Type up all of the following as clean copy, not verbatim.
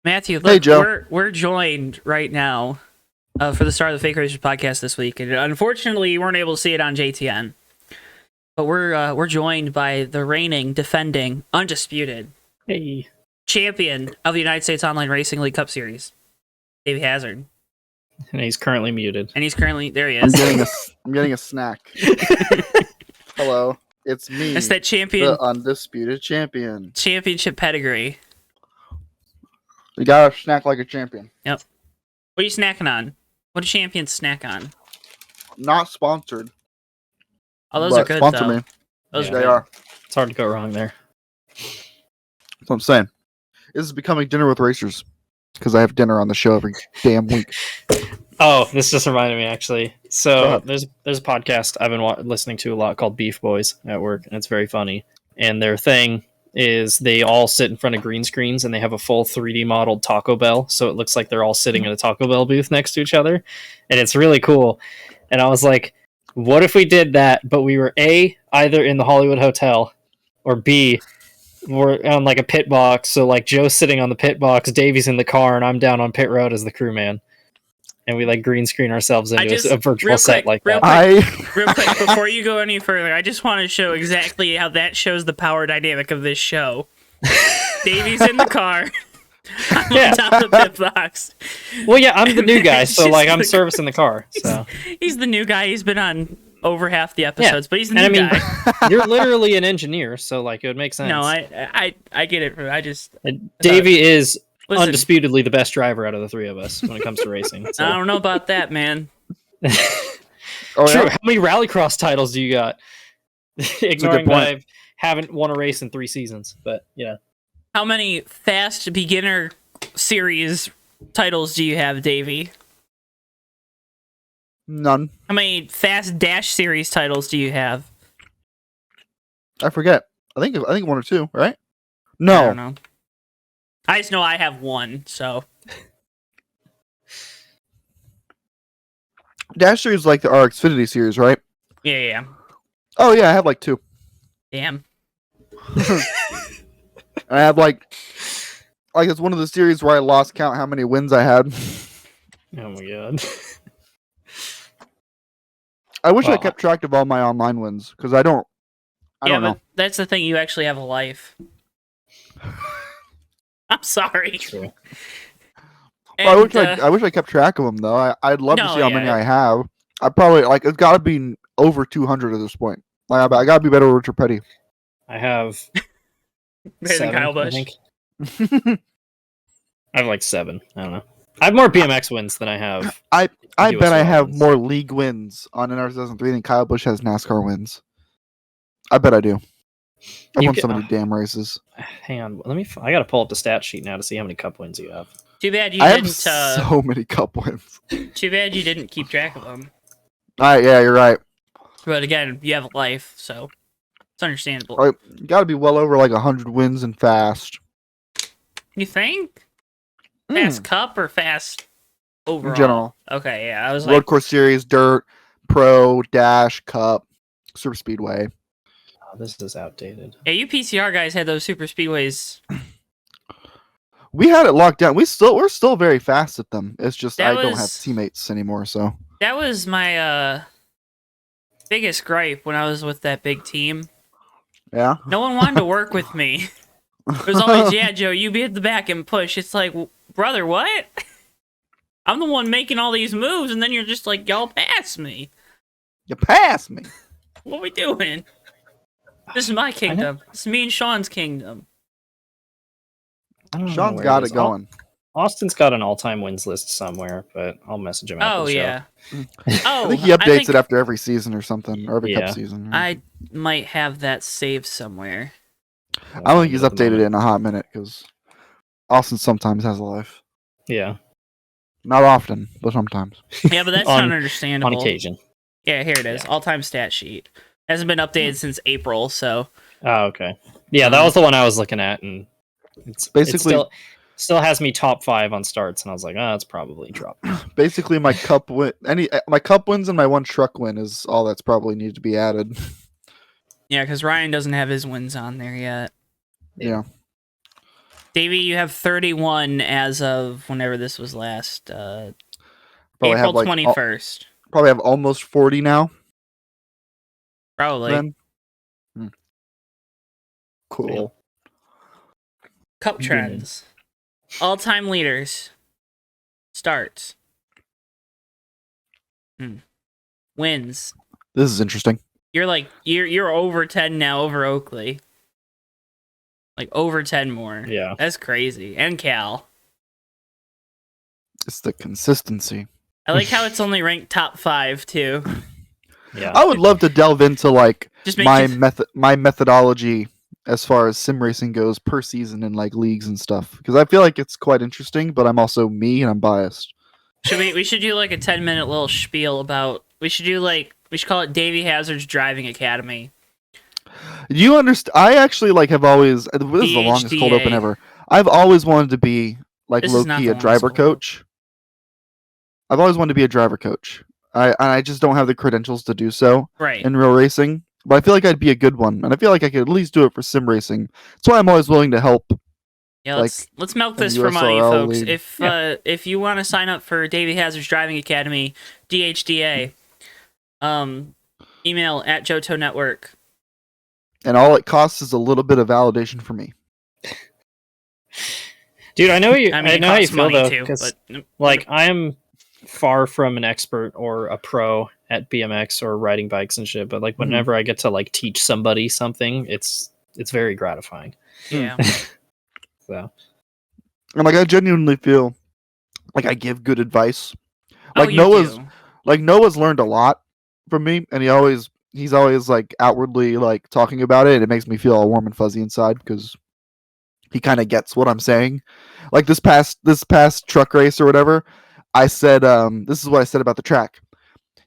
Matthew, look, Hey, Joe. we're joined right now for the Start of the Fake Racers podcast this week, and unfortunately, you weren't able to see it on JTN. But we're joined by the reigning, defending, undisputed champion of the United States Online Racing League Cup Series, Davey Hazard, And he's currently muted. and he's currently there. He I'm is. getting a snack. Hello, it's me. It's that champion, the undisputed champion. championship pedigree. You gotta snack like a champion. What are you snacking on? What do champions snack on? Not sponsored. Oh, those but are good sponsor though. me. Those Yeah. are They good. are. It's hard to go wrong there. That's what I'm saying. This is becoming dinner with racers because I have dinner on the show every damn week. Oh, this just reminded me actually. Go So ahead. there's a podcast I've been listening to a lot called Beef Boys at work, and it's very funny. And their thing is they all sit in front of green screens and they have a full 3D modeled Taco Bell, so it looks like they're all sitting in a Taco Bell booth next to each other, and it's really cool. And I was like, what if we did that, but we were A, either in the Hollywood Hotel, or B, we're on like a pit box, so like Joe's sitting on the pit box, Davey's in the car, and I'm down on pit road as the crewman. And we like green screen ourselves into a virtual set like that. Real quick, before you go any further, I just want to show exactly how that shows the power dynamic of this show. Davy's in the car. I'm Yeah. on top of the pit box. Well, yeah, I'm the new guy, so Just like I'm the- servicing the car. So He's the new guy. He's been on over half the episodes, but he's the new and I mean, guy. you're literally an engineer, so like it would make sense. No, I get it. I just And Davey is listen. undisputedly the best driver out of the three of us when it comes to racing. So. I don't know about that, man. Oh, True. yeah? How many rallycross titles do you got? Ignoring that point. I haven't won a race in 3 seasons, but yeah. How many fast beginner series titles do you have, Davey? None. How many fast dash series titles do you have? I forget. I think 1 or 2, right? I No. don't know. I just know I have one, so Dash Series is like the our Xfinity series, right? yeah. Oh yeah, I have like 2. Damn. I have like it's one of the series where I lost count how many wins I had. Oh my god. I wish I Well, kept track of all my online wins because I don't know. But that's the thing. You actually have a life. I'm sorry. True. Well, And, I wish I kept track of them though. I'd love to No, see how many yeah. I have. I probably it's got to be over 200 at this point. Like I got to be better with Richard Petty. I have better than 7, Kyle I Busch. think. I have like 7. I don't know. I have more BMX wins than I have. I US bet I have wins. more league wins on NR 2003 than Kyle Busch has NASCAR wins. I bet I do. I've You won get- so many damn races. Hang on, I gotta pull up the stat sheet now to see how many cup wins you have. Too bad you I have didn't. so many cup wins. Too bad you didn't keep track of them. Yeah, you're right. But again, you have a life, so it's understandable. All right, got to be well over like 100 wins and fast. You think? Mm, Fast Cup or fast overall? in general, Okay, yeah. I was Road like, Course Series, Dirt, Pro, Dash, Cup, Super Speedway. Oh, this is outdated. yeah, you PCR guys had those super speedways. We had it locked down. We're still very fast at them. It's just That I don't have was- teammates anymore. So That was my biggest gripe when I was with that big team. yeah, No one wanted to work with me. It was always, yeah, Joe, you be at the back and push. It's like, brother, what? I'm the one making all these moves, and then you're just like, y'all pass me. you passed me. What we doing? This is my kingdom. This is me and Sean's kingdom. I don't know Sean's where got is. it going. Austin's got an all-time wins list somewhere, but I'll message him after Oh, the show. yeah. I Oh, think he updates think it after every season or something, or every Yeah. Cup season. Right? I might have that saved somewhere. I don't think he's updated it in a hot minute because Austin sometimes has a life. Yeah, Not often, but sometimes. Yeah, but that's On- not understandable. on occasion. Yeah, here it is. All-time stat sheet. Hasn't been updated since April, so... Oh, okay. Yeah, that was the one I was looking at, and it's Basically- it still has me top 5 on starts, and I was like, oh, it's probably dropped. Basically, my cup my cup wins and my one truck win is all that's probably needed to be added. Yeah, because Ryan doesn't have his wins on there yet. Yeah. Davey, you have 31 as of whenever this was last. Probably April have, like, 21st. Probably have almost 40 now. Probably. Then. Cool. Cup trends. All-time leaders. Starts. Wins. This is interesting. You're over 10 now over Oakley. Like over 10 more. Yeah. That's crazy. And Cal. It's the consistency. I like how it's only ranked top 5 too. Yeah. I would love to delve into like Just make my methodology as far as sim racing goes per season in like leagues and stuff, because I feel like it's quite interesting, but I'm also me and I'm biased. We should do like a 10-minute little spiel about we should call it Davey Hazard's Driving Academy. You understand? I actually like have always. This is the longest cold open ever. I've always wanted to be like low key a driver coach. I've always wanted to be a driver coach. I just don't have the credentials to do so in real racing. But I feel like I'd be a good one, and I feel like I could at least do it for sim racing. That's why I'm always willing to help. Yeah, let's milk this for money, folks. If you want to sign up for Davey Hazard's Driving Academy, DHDA, email at Johto Network. And all it costs is a little bit of validation for me. Dude, I know you. I know how you feel though, too, because like I am far from an expert or a pro at BMX or riding bikes and shit. But like whenever I get to like teach somebody something, it's very gratifying. Yeah. So, and like I genuinely feel like I give good advice. Like Noah's learned a lot from me, and he's always like outwardly like talking about it. And it makes me feel all warm and fuzzy inside because he kind of gets what I'm saying. Like this past truck race or whatever, I said this is what I said about the track.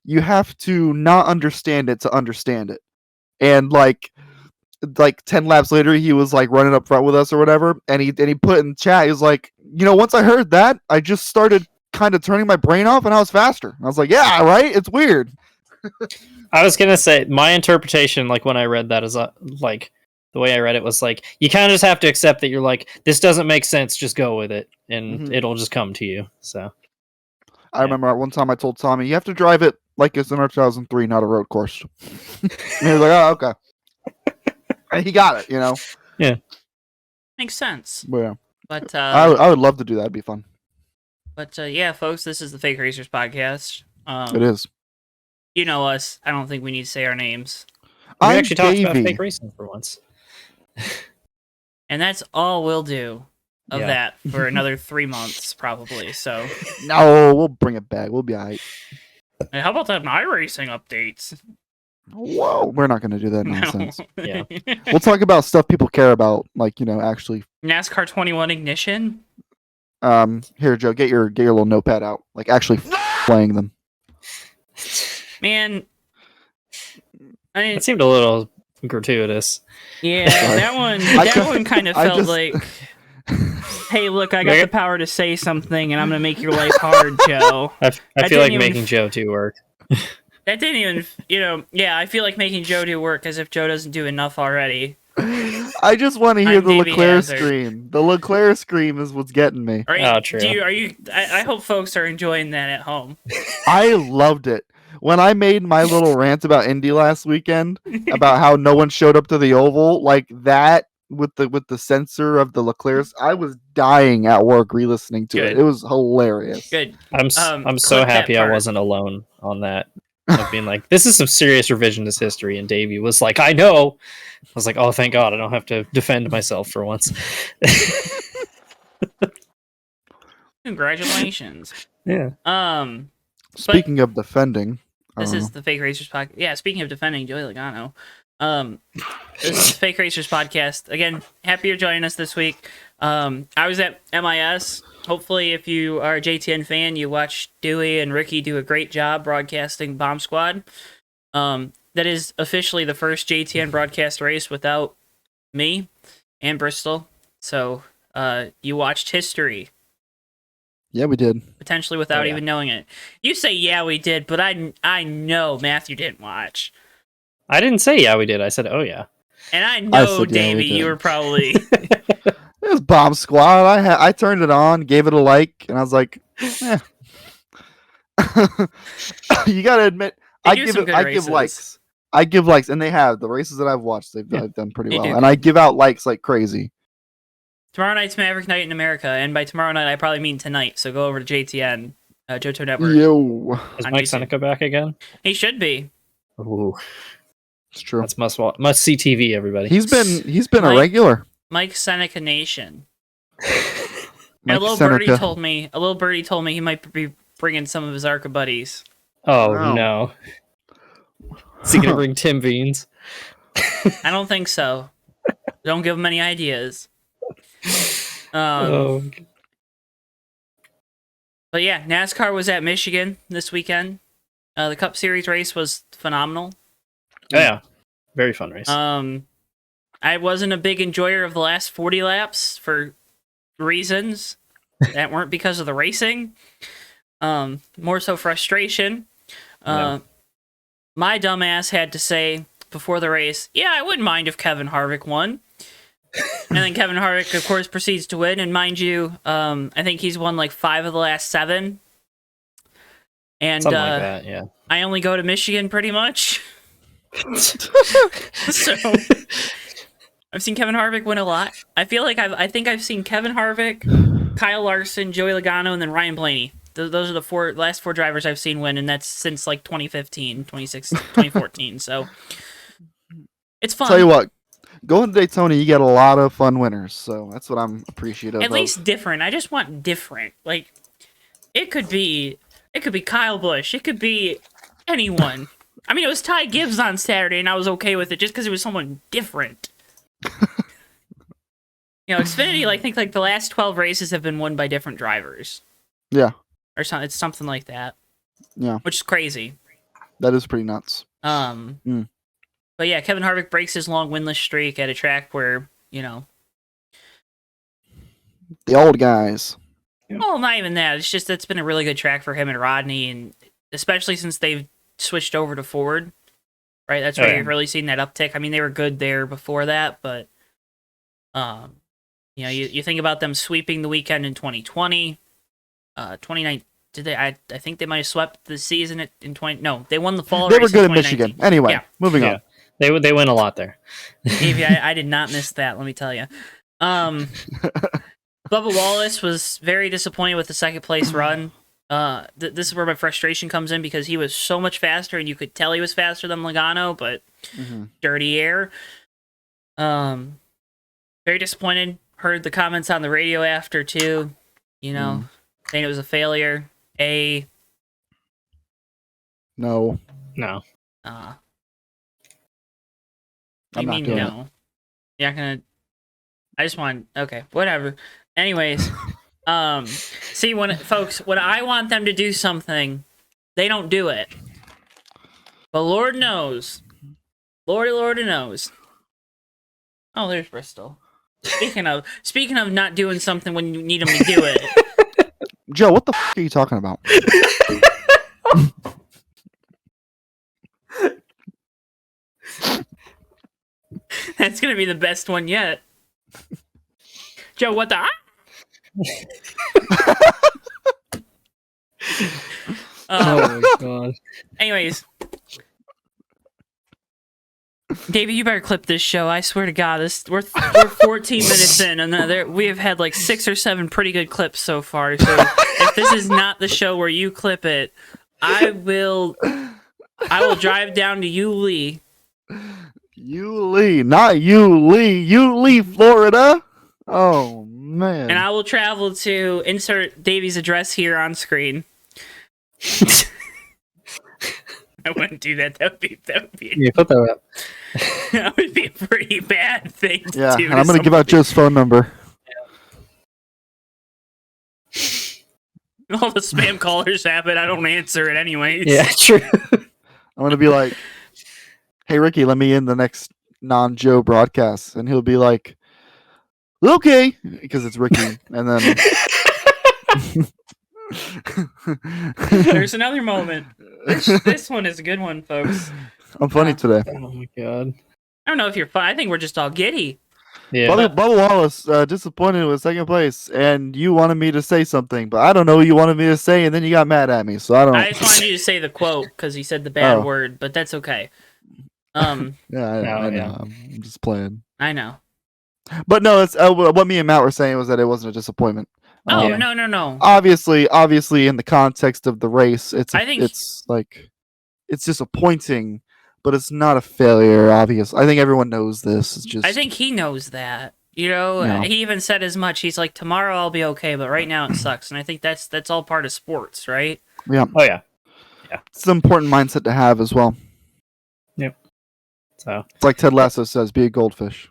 You have to not understand it to understand it. And like 10 laps later, he was like running up front with us or whatever, and he put in chat, he was like, once I heard that, I just started kind of turning my brain off and I was faster. And I was like, yeah, right? It's weird. I was gonna say my interpretation, like when I read that, is like the way I read it was like you kind of just have to accept that you're like, this doesn't make sense, just go with it, and it'll just come to you. So I remember one time I told Tommy, you have to drive it like it's in our 2003, not a road course. And he was like, oh, okay. And he got it, Yeah. Makes sense. Yeah. But I would love to do that. It'd be fun. But yeah, folks, this is the Fake Racers podcast. It is. You know us. I don't think we need to say our names. We actually talked about fake racing for once. And that's all we'll do of that for another 3 months, probably. So no, we'll bring it back. We'll be all right. Hey, how about that iRacing updates? Whoa, we're not going to do that nonsense. No. Yeah. We'll talk about stuff people care about, like, actually. NASCAR 21 Ignition? Here, Joe, get your little notepad out. Like, actually playing them. Man. I mean, it seemed a little gratuitous. Yeah, that one kind of felt like, hey, look, I got the power to say something, and I'm going to make your life hard, Joe. I feel like making Joe do work. That didn't even, I feel like making Joe do work as if Joe doesn't do enough already. I just want to hear the Leclerc scream. The Leclerc scream is what's getting me. Oh, true. I hope folks are enjoying that at home. I loved it. When I made my little rant about Indy last weekend, about how no one showed up to the oval, like that with the censor of the Leclerc, I was dying at work re-listening to it. It was hilarious. Good. I'm so happy I wasn't alone on that. Of being like, this is some serious revisionist history, and Davey was like, I know. I was like, oh, thank God, I don't have to defend myself for once. Congratulations. Yeah. Speaking of defending, this is the Fake Racers podcast. Yeah, speaking of defending Joey Logano, this is the Fake Racers podcast. Again, happy you're joining us this week. I was at MIS. Hopefully, if you are a JTN fan, you watch Dewey and Ricky do a great job broadcasting Bomb Squad. That is officially the first JTN broadcast race without me and Bristol. So, you watched history. Yeah, we did. Potentially without even knowing it. You say, yeah, we did, but I know Matthew didn't watch. I didn't say, yeah, we did. I said, oh, yeah. And I know, Davey, you were probably... It was Bomb Squad. I turned it on, gave it a like, and I was like, eh. You gotta admit, I give likes. I give likes, and they have the races that I've watched. They've done pretty well, and I give out likes like crazy. Tomorrow night's Maverick Night in America, and by tomorrow night, I probably mean tonight. So go over to JTN, Johto Network. Yo, is Mike Seneca back again? He should be. Ooh, it's true. That's must see TV. Everybody. He's been a regular. Mike Seneca Nation. Mike a little Seneca. birdie told me he might be bringing some of his ARCA buddies. Oh no! Is he gonna bring Tim Beans? I don't think so. Don't give him any ideas. Oh. But yeah, NASCAR was at Michigan this weekend. The Cup Series race was phenomenal. Oh, yeah, very fun race. I wasn't a big enjoyer of the last 40 laps for reasons that weren't because of the racing. More so frustration. My dumbass had to say before the race, yeah, I wouldn't mind if Kevin Harvick won. And then Kevin Harvick, of course, proceeds to win. And mind you, I think he's won like 5 of the last 7. And something like that, yeah. I only go to Michigan pretty much. So I've seen Kevin Harvick win a lot. I feel like I think I've seen Kevin Harvick, Kyle Larson, Joey Logano, and then Ryan Blaney. Those are the last 4 drivers I've seen win, and that's since like 2015, 2016, 2014. So it's fun. Tell you what, going to Daytona, you get a lot of fun winners. So that's what I'm appreciative of. At least different. I just want different. Like it could be Kyle Busch. It could be anyone. I mean, it was Ty Gibbs on Saturday, and I was okay with it just because it was someone different. Xfinity, I think like the last 12 races have been won by different drivers. Yeah. Or something. It's something like that. Yeah. Which is crazy. That is pretty nuts. But yeah, Kevin Harvick breaks his long winless streak at a track where, the old guys. Well, not even that. It's just it's been a really good track for him and Rodney, and especially since they've switched over to Ford, right? That's where you've really seen that uptick. I mean, they were good there before that, but you think about them sweeping the weekend in 2020, 2019. Did they? I think they might have swept the season in 20. No, they won the fall. They were good in Michigan. Anyway, moving on. They win a lot there. Davey, I did not miss that. Let me tell you. Bubba Wallace was very disappointed with the second place run. This is where my frustration comes in because he was so much faster, and you could tell he was faster than Logano, but dirty air. Very disappointed. Heard the comments on the radio after too. Saying it was a failure. No. I mean, no. You're not gonna. I just want. Okay, whatever. Anyways, see when I want them to do something, they don't do it. But Lord knows, Lord knows. Oh, there's Bristol. Speaking of not doing something when you need them to do it. Joe, what the f*** are you talking about? That's gonna be the best one yet. Joe, what the? Oh my god. Anyways, Davey, you better clip this show. I swear to God, we're 14 minutes in, and we have had like 6 or 7 pretty good clips so far. So if this is not the show where you clip it, I will drive down to Yulee. Yulee, not Yulee. Yulee, Florida. Oh man. And I will travel to insert Davey's address here on screen. I wouldn't do that. That would be Yeah, put that up. That would be a pretty bad thing to do. And I'm going to give out Joe's phone number. All the spam callers happen. I don't answer it anyways. Yeah, true. I'm going to be like, hey, Ricky, let me in the next non-Joe broadcast. And he'll be like, okay, because it's Ricky. And then... There's another moment. This one is a good one, folks. I'm funny today. Oh my god. I don't know if you're fun. I think we're just all giddy. Yeah. Bubba Wallace disappointed with second place, and you wanted me to say something, but I don't know what you wanted me to say, and then you got mad at me, so I don't. I just wanted you to say the quote because you said the bad Oh. word, but that's okay. Yeah, I know. yeah. I'm just playing. I know. But no, it's what me and Matt were saying was that it wasn't a disappointment. Oh, Yeah. no. Obviously, in the context of the race, it's disappointing, but it's not a failure. Obvious. I think everyone knows this. It's just. I think he knows that. You know, No. he even said as much. He's like, tomorrow I'll be okay, but right now it sucks. And I think that's all part of sports, right? Yeah. Oh yeah. It's an important mindset to have as well. Yep. So it's like Ted Lasso says, be a goldfish.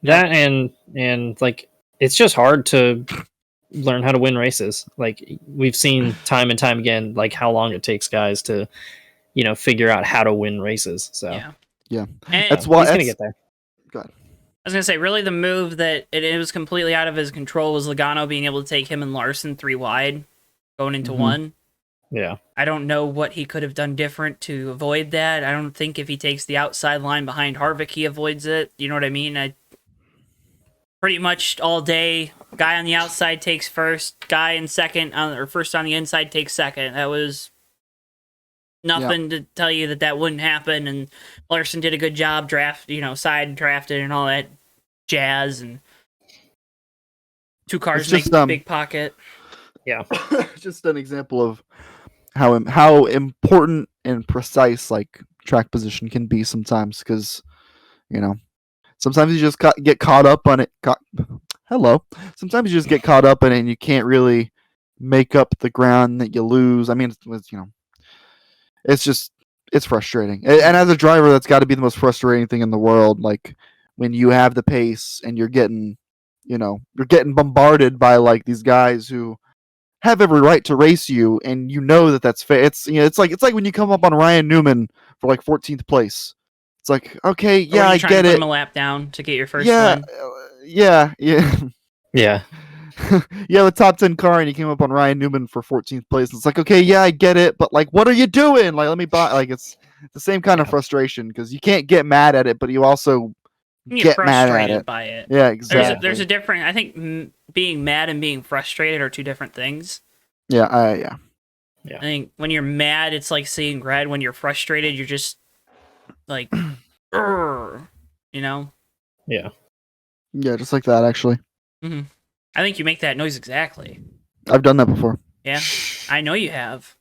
That and like it's just hard to learn how to win races. Like we've seen time and time again, like how long it takes guys to, figure out how to win races. So yeah. And That's why he's gonna get there. Go ahead. I was gonna say, really, the move that it was completely out of his control was Logano being able to take him and Larson 3 wide, going into one. Yeah. I don't know what he could have done different to avoid that. I don't think if he takes the outside line behind Harvick, he avoids it. You know what I mean? Pretty much all day, guy on the outside takes first, guy in second, or first on the inside takes second. That was nothing to tell you that wouldn't happen. And Larson did a good job, side drafted and all that jazz. And 2 cars make a big pocket. Yeah. Just an example of how important and precise like track position can be sometimes, because sometimes you just get caught up on it. Sometimes you just get caught up in it and you can't really make up the ground that you lose. I mean, it's frustrating. And as a driver, that's got to be the most frustrating thing in the world. Like when you have the pace and you're getting bombarded by like these guys who have every right to race you, and that's fair. It's like when you come up on Ryan Newman for like 14th place. It's like, okay, yeah, I get it. Put him a lap down to get your first win. Yeah. Yeah. You have a top 10 car and you came up on Ryan Newman for 14th place. It's like, okay, yeah, I get it, but like, what are you doing? Like, let me buy. Like, it's the same kind of frustration, because you can't get mad at it, but you also get mad at it. By it. Yeah, exactly. There's a different. I think being mad and being frustrated are 2 different things. Yeah. I think when you're mad, it's like seeing red. When you're frustrated, you're just like, Yeah. Yeah, just like that, actually. Mm-hmm. I think you make that noise exactly. I've done that before. Yeah, I know you have.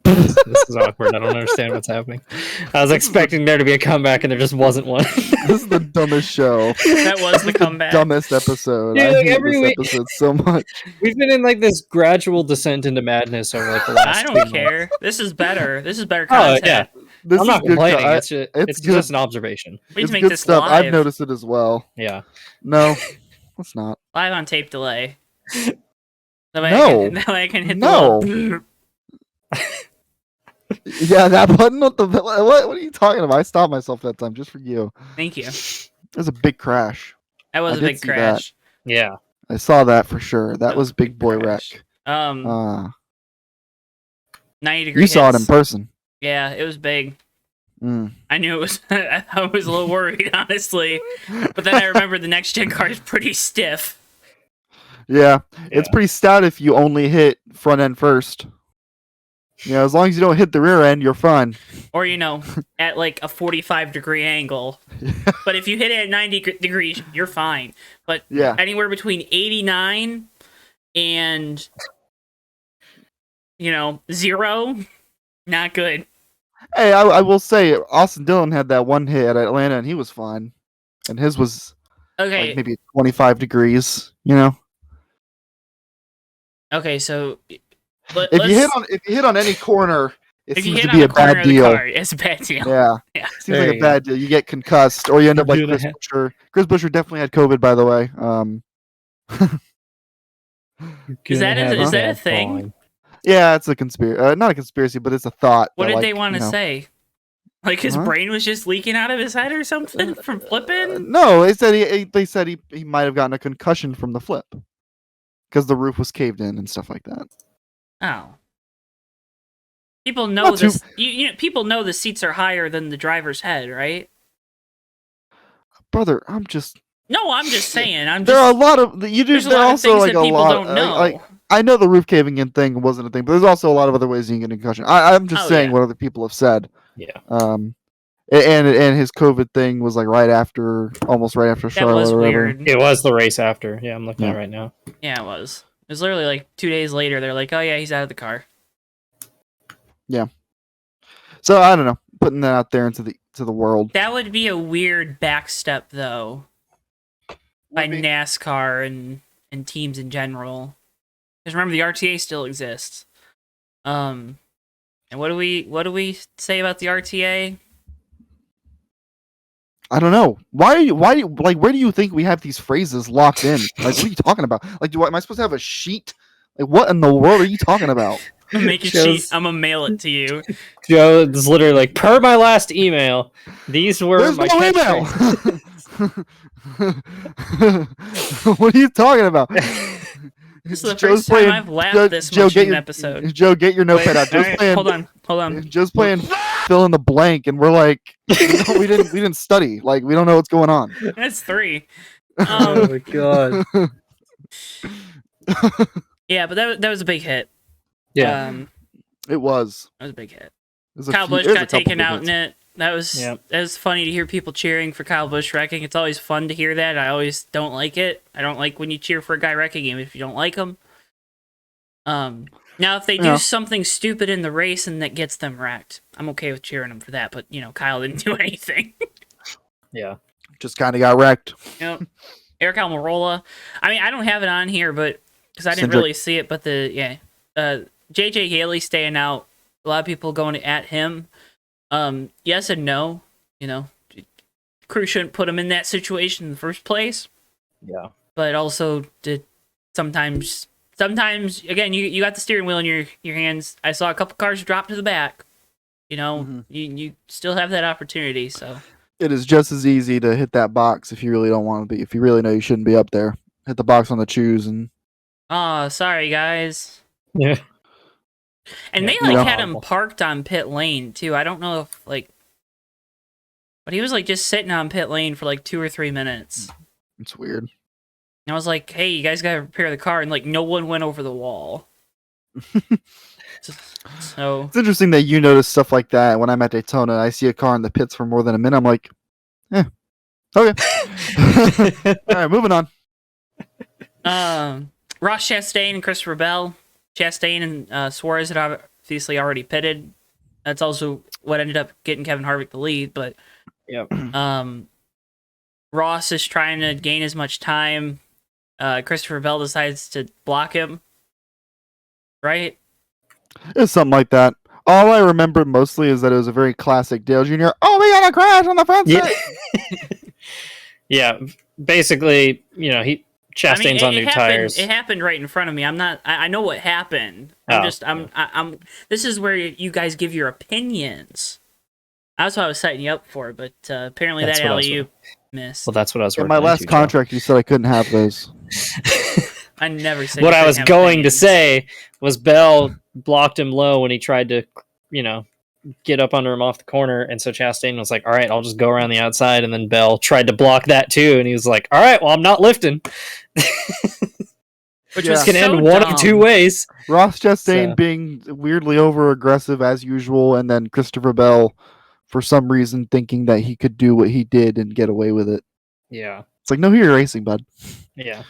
This is awkward. I don't understand what's happening. I was expecting there to be a comeback, and there just wasn't one. This is the dumbest show. That was the comeback. Dumbest episode. Dude, I hate every this week episode so much. We've been in like this gradual descent into madness over like the last. I 2 don't months. care. This is better. This is better Oh content. yeah, This I'm is not good complaining. co- It's good. just an observation. We need It's to make good this stuff. live. I've noticed it as well. Yeah. No, it's not. Live on tape delay. That way No. that way I can hit No. the little... Yeah, that button. What are you talking about? I stopped myself that time just for you. Thank you. It was a big crash. That was I a did big see crash. Yeah. I saw that for sure. That was a big boy crash. wreck. 90 degree You saw it hits. in person. Yeah, it was big. Mm. I knew it was. I was a little worried, honestly. But then I remembered the next gen car is pretty stiff. Yeah, it's pretty stout if you only hit front end first. Yeah, as long as you don't hit the rear end, you're fine. Or, at like a 45-degree angle. But if you hit it at 90 degrees, you're fine. But anywhere between 89 and, 0, not good. Hey, I will say, Austin Dillon had that one hit at Atlanta, and he was fine. And his was like maybe 25 degrees, Okay, so... If you hit on any corner, it seems to be a bad deal. It's a bad deal. Yeah. Seems like a bad deal. You get concussed, or you end up like Chris Buescher. Chris Buescher definitely had COVID, by the way. Is that a thing? Yeah, it's a conspiracy. Not a conspiracy, but it's a thought. What did they want to say? Like his brain was just leaking out of his head or something from flipping? No, they said he might have gotten a concussion from the flip because the roof was caved in and stuff like that. Oh. People know this. People know the seats are higher than the driver's head, right? Brother, I'm just saying. There are a lot of there's also like a people lot. Don't know. Like I know the roof caving in thing wasn't a thing, but there's also a lot of other ways you can get a concussion. I'm just saying what other people have said. Yeah. And his COVID thing was like almost right after Charlotte. That was weird. It was the race after. Yeah, I'm looking at it right now. Yeah, it was. It was literally like 2 days later. They're like, "Oh yeah, he's out of the car." Yeah. So I don't know, putting that out there into the world. That would be a weird backstep, though, by NASCAR and teams in general. Because remember, the RTA still exists. And what do we say about the RTA? I don't know. Why like where do you think we have these phrases locked in? Like what are you talking about? Like am I supposed to have a sheet? Like what in the world are you talking about? Make a sheet. I'm gonna mail it to you. Joe is literally like, per my last email, these were There's my no email. What are you talking about? This is the first time I've laughed this much in an episode. Joe, get your notepad out. Joe's playing. Hold on. Joe's playing fill in the blank, and we're like, we didn't study. Like we don't know what's going on. That's 3. Oh my god. Yeah, but that was a big hit. Yeah, it was. That was a big hit. Kyle Busch got taken out in it. That was funny to hear people cheering for Kyle Busch wrecking. It's always fun to hear that. I always don't like it. I don't like when you cheer for a guy wrecking him if you don't like him. Now if they do something stupid in the race and that gets them wrecked, I'm okay with cheering them for that. But Kyle didn't do anything. Yeah, just kind of got wrecked. Eric Almirola. I mean, I don't have it on here, but because I didn't really see it. But JJ Haley staying out. A lot of people going at him. Yes and no. Crew shouldn't put him in that situation in the first place. Yeah. But also, sometimes again, you got the steering wheel in your hands. I saw a couple cars drop to the back. You still have that opportunity. So it is just as easy to hit that box if you really don't want to be. If you really know you shouldn't be up there, hit the box on the choose and. Oh, sorry guys. Yeah. And they had him parked on pit lane too. I don't know if but he was just sitting on pit lane for 2 or 3 minutes. It's weird. And I was like, "Hey, you guys gotta repair the car," and no one went over the wall. So it's interesting that you notice stuff like that. When I'm at Daytona, I see a car in the pits for more than a minute. I'm like, okay. All right, moving on. Ross Chastain and Christopher Bell. Chastain and Suarez had obviously already pitted. That's also what ended up getting Kevin Harvick the lead. But Ross is trying to gain as much time. Christopher Bell decides to block him. Right? It's something like that. All I remember mostly is that it was a very classic Dale Jr. Oh, we got a crash on the front side. Yeah, basically, Chastain's on new tires. It happened right in front of me. I know what happened. This is where you guys give your opinions. That's what I was setting you up for, but apparently that alley-oop missed. Well, that's what I was working in my last contract, you said I couldn't have those. I never said what I was going to say was Bell blocked him low when he tried to, get up under him off the corner, and so Chastain was like, all right, I'll just go around the outside, and then Bell tried to block that too, and he was like, all right, well, I'm not lifting. Which was going to end one of 2 ways. Ross Chastain being weirdly over-aggressive as usual, and then Christopher Bell, for some reason, thinking that he could do what he did and get away with it. Yeah. It's like, no, you're racing, bud. Yeah.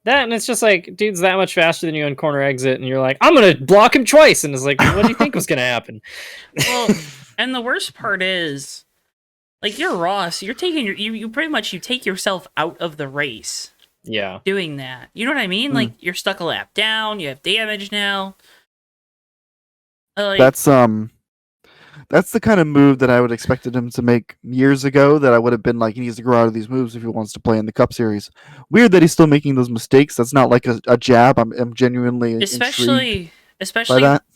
That, and it's just like, dude's that much faster than you on corner exit, and you're like, I'm going to block him twice, and it's like, what do you think was going to happen? Well, and the worst part is, you're Ross, you're taking you pretty much, you take yourself out of the race. Yeah. Doing that. You know what I mean? You're stuck a lap down, you have damage now. That's the kind of move that I would expected him to make years ago, that I would have been like, he needs to grow out of these moves if he wants to play in the Cup Series. Weird that he's still making those mistakes. That's not like a jab. I'm genuinely especially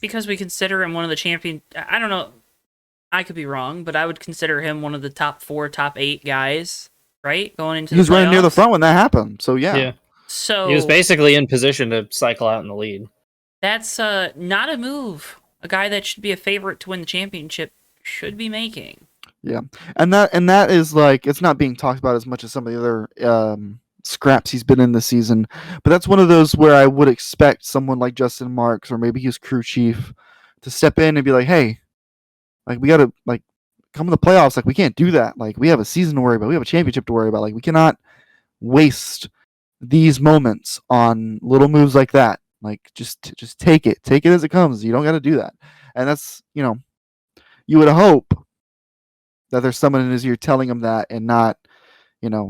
because we consider him one of the champion. I don't know. I could be wrong, but I would consider him one of the top 4, top 8 guys, right? Going into he was running near the front when that happened. So yeah. So he was basically in position to cycle out in the lead. That's not a move a guy that should be a favorite to win the championship should be making. Yeah, and that is like, it's not being talked about as much as some of the other scraps he's been in this season, but that's one of those where I would expect someone like Justin Marks or maybe his crew chief to step in and be like, hey, like, we gotta, like, come to the playoffs, like, we can't do that, like, we have a season to worry about, we have a championship to worry about, like, we cannot waste these moments on little moves like that. Like, just take it as it comes. You don't got to do that. And that's, you would hope that there's someone in his ear telling him that, and not,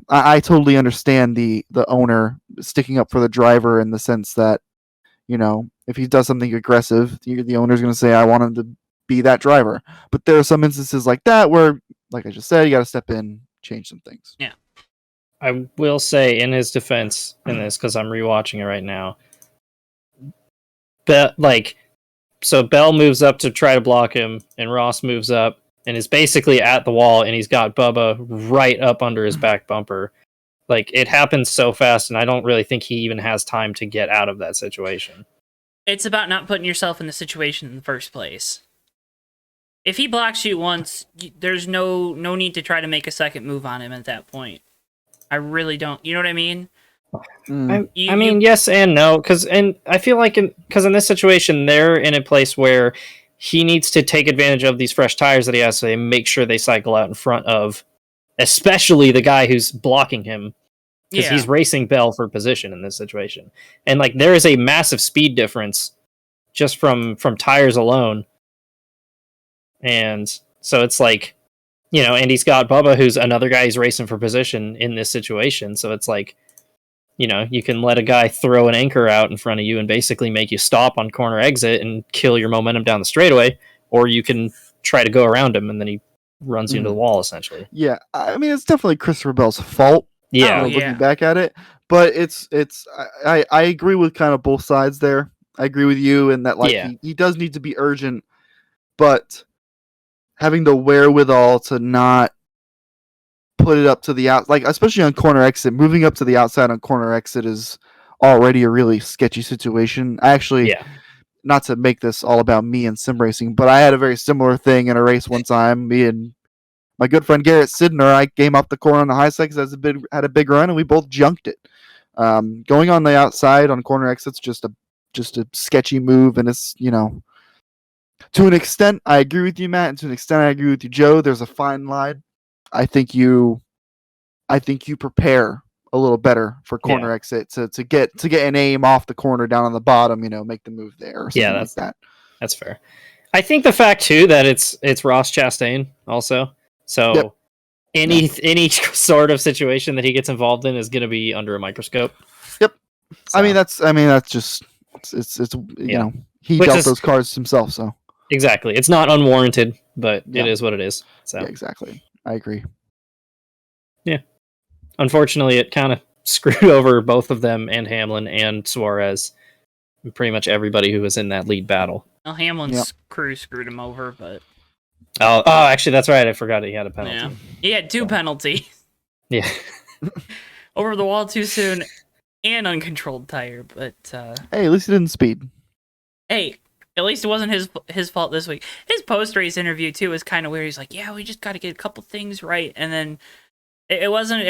I totally understand the owner sticking up for the driver in the sense that, if he does something aggressive, the owner's going to say, I want him to be that driver. But there are some instances like that where, like I just said, you got to step in, change some things. Yeah. I will say in his defense in this, because I'm rewatching it right now. So Bell moves up to try to block him, and Ross moves up and is basically at the wall, and he's got Bubba right up under his back bumper. Like, it happens so fast, and I don't really think he even has time to get out of that situation. It's about not putting yourself in the situation in the first place. If he blocks you once, there's no need to try to make a second move on him at that point. I really don't. You know what I mean? I mean, yes and no, and I feel like because in this situation, they're in a place where he needs to take advantage of these fresh tires that he has, so they make sure they cycle out in front of, especially the guy who's blocking him, because he's racing Bell for position in this situation. And like, there is a massive speed difference just from tires alone, and so it's like, and he's got Bubba, who's another guy who's racing for position in this situation. So it's like, you can let a guy throw an anchor out in front of you and basically make you stop on corner exit and kill your momentum down the straightaway, or you can try to go around him and then he runs you into the wall, essentially. Yeah, I mean, it's definitely Christopher Bell's fault. Yeah, looking back at it, but I agree with kind of both sides there. I agree with you in that, like, he does need to be urgent, but having the wherewithal to not put it up to the out, like, especially on corner exit, moving up to the outside on corner exit is already a really sketchy situation. I actually, not to make this all about me and sim racing, but I had a very similar thing in a race one time. Me and my good friend Garrett Sidner, I came up the corner on the high side because I had a big run, and we both junked it. Going on the outside on corner exit's just a sketchy move, and it's, to an extent I agree with you, Matt, and to an extent I agree with you, Joe. There's a fine line. I think you prepare a little better for corner exit to get an aim off the corner down on the bottom, make the move there or something like that. That's fair. I think the fact too that it's Ross Chastain also. So any sort of situation that he gets involved in is going to be under a microscope. Yep. So. I mean that's just it's he dealt those cards himself, so. Exactly. It's not unwarranted, but it is what it is. So. Yeah, exactly. I agree. Yeah. Unfortunately, it kind of screwed over both of them and Hamlin and Suarez, and pretty much everybody who was in that lead battle. Well, Hamlin's crew screwed him over, but... Oh, actually, that's right. I forgot he had a penalty. Yeah. He had 2 penalties. Yeah. Over the wall too soon and uncontrolled tire, but... Hey, at least he didn't speed. Hey, at least it wasn't his fault this week. His post-race interview, too, was kind of weird. He's like, yeah, we just got to get a couple things right, and then... It wasn't